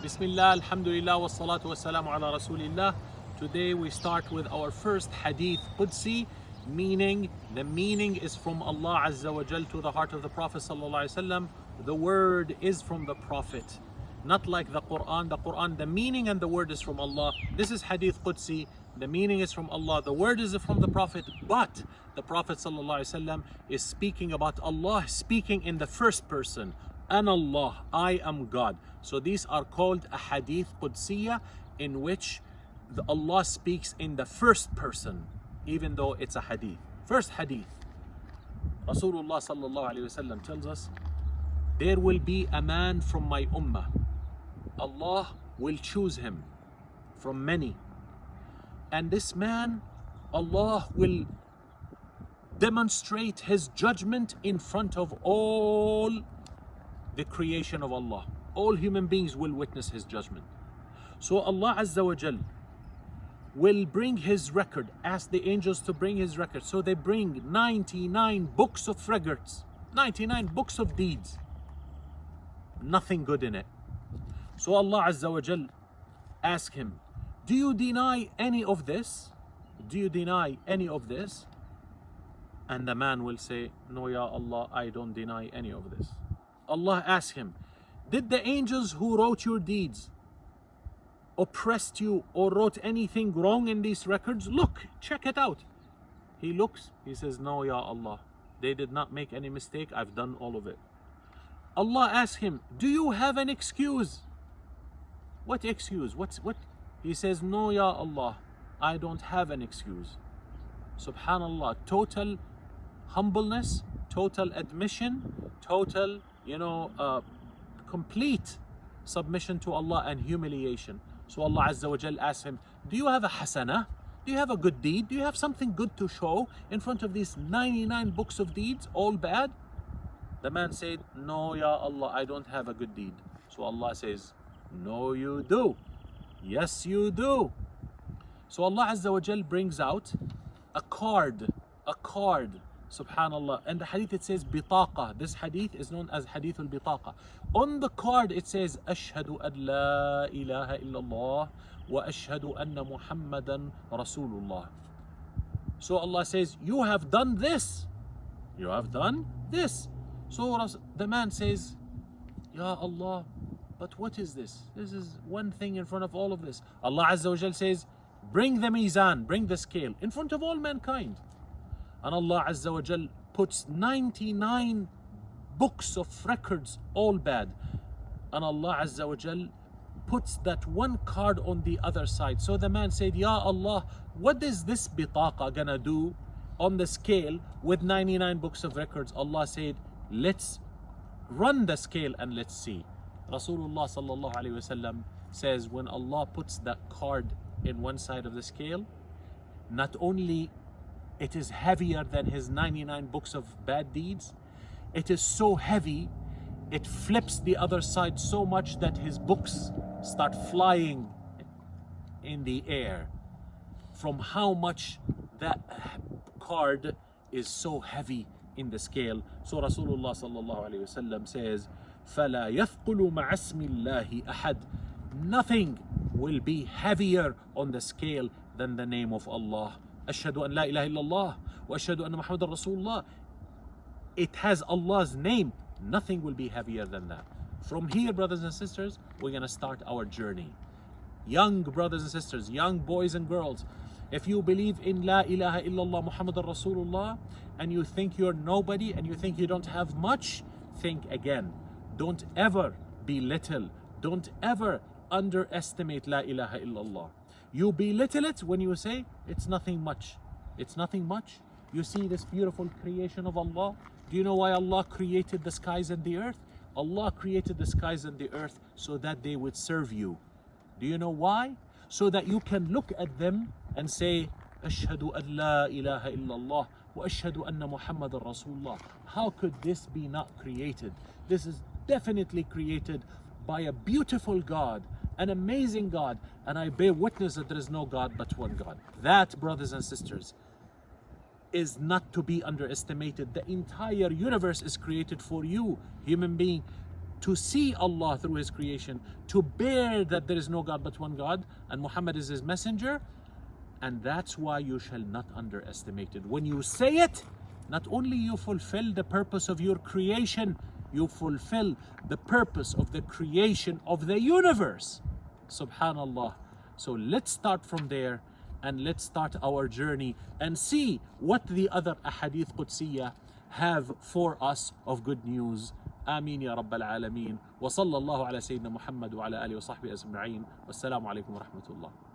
Bismillah, alhamdulillah, wa salatu wa salamu ala rasulillah. Today we start with our first Hadith Qudsi, meaning the meaning is from Allah Azza wa Jal to the heart of the Prophet sallallahu alaihi wasallam. The word is from the Prophet, not like the Quran. The Quran, the meaning and the word is from Allah. This is Hadith Qudsi. The meaning is from Allah. The word is from the Prophet, but the Prophet sallallahu alaihi wasallam is speaking about Allah, speaking in the first person. An Allah, I am God. So these are called a Hadith Qudsiya, in which Allah speaks in the first person, even though it's a Hadith. First Hadith. Rasulullah sallallahu alaihi wasallam tells us, there will be a man from my ummah. Allah will choose him from many. And this man, Allah will demonstrate his judgment in front of all the creation of Allah. All human beings will witness his judgment. So Allah Azza wa Jal will bring his record, ask the angels to bring his record. So they bring 99 books of records, 99 books of deeds. Nothing good in it. So Allah Azza wa Jal ask him, do you deny any of this? Do you deny any of this? And the man will say, no, Ya Allah, I don't deny any of this. Allah asks him, did the angels who wrote your deeds oppressed you or wrote anything wrong in these records? Look, check it out. He looks, he says, no, Ya Allah, they did not make any mistake. I've done all of it. Allah asks him, do you have an excuse? What excuse? What? He says, no, Ya Allah, I don't have an excuse. Subhanallah, total humbleness, total admission, total, complete submission to Allah and humiliation. So Allah Azza wa Jal asks him, do you have a hasana? Do you have a good deed? Do you have something good to show in front of these 99 books of deeds, all bad? The man said, no, Ya Allah, I don't have a good deed. So Allah says, no, you do. Yes, you do. So Allah Azza wa Jal brings out a card, subhanallah. And the hadith, it says bitaqa. This hadith is known as Hadith al-Bitaqa. On the card it says, ashhadu an la ilaha illallah wa ashhadu anna Muhammadan Rasulullah. So Allah says, you have done this. You have done this. So the man says, Ya Allah, but what is this? This is one thing in front of all of this. Allah Azza wa Jal says, bring the mizan, bring the scale in front of all mankind. And Allah Azza wa Jal puts 99 books of records, all bad. And Allah Azza wa Jal puts that one card on the other side. So the man said, Ya Allah, what is this bitaqa gonna do on the scale with 99 books of records? Allah said, let's run the scale and let's see. Rasulullah sallallahu alaihi wasallam says, when Allah puts that card in one side of the scale, not only it is heavier than his 99 books of bad deeds, it is so heavy, it flips the other side so much that his books start flying in the air from how much that card is so heavy in the scale. So Rasulullah sallallahu alaihi wasallam says, فَلَا يَثْقُلُ مَعَ اسْمِ اللَّهِ أَحَدٍ. Nothing will be heavier on the scale than the name of Allah. Ashhadu an la ilaha illallah wa ashhadu anna Muhammadan Rasulullah. It has Allah's name. Nothing will be heavier than that. From here, brothers and sisters, we're going to start our journey. Young brothers and sisters, young boys and girls, if you believe in la ilaha illallah Muhammadan Rasulullah and you think you're nobody and you think you don't have much, think again. Don't ever belittle. Don't ever underestimate la ilaha illallah. You belittle it when you say it's nothing much. It's nothing much. You see this beautiful creation of Allah. Do you know why Allah created the skies and the earth? Allah created the skies and the earth so that they would serve you. Do you know why? So that you can look at them and say, Ashhadu an la ilaha illallah wa ashhadu anna Muhammadan Rasulullah. How could this be not created? This is definitely created by a beautiful God, an amazing God, and I bear witness that there is no God but one God. That, brothers and sisters, is not to be underestimated. The entire universe is created for you, human being. to see Allah through His creation, to bear that there is no God but one God, and Muhammad is His messenger. And that's why you shall not underestimate it. When you say it, not only you fulfill the purpose of your creation, you fulfill the purpose of the creation of the universe. Subhanallah. So let's start from there, and let's start our journey and see what the other ahadith Qudsiyya have for us of good news. آمين يا رب العالمين. وصلى الله على سيدنا محمد وعلى آله وصحبه أجمعين. والسلام عليكم ورحمة الله.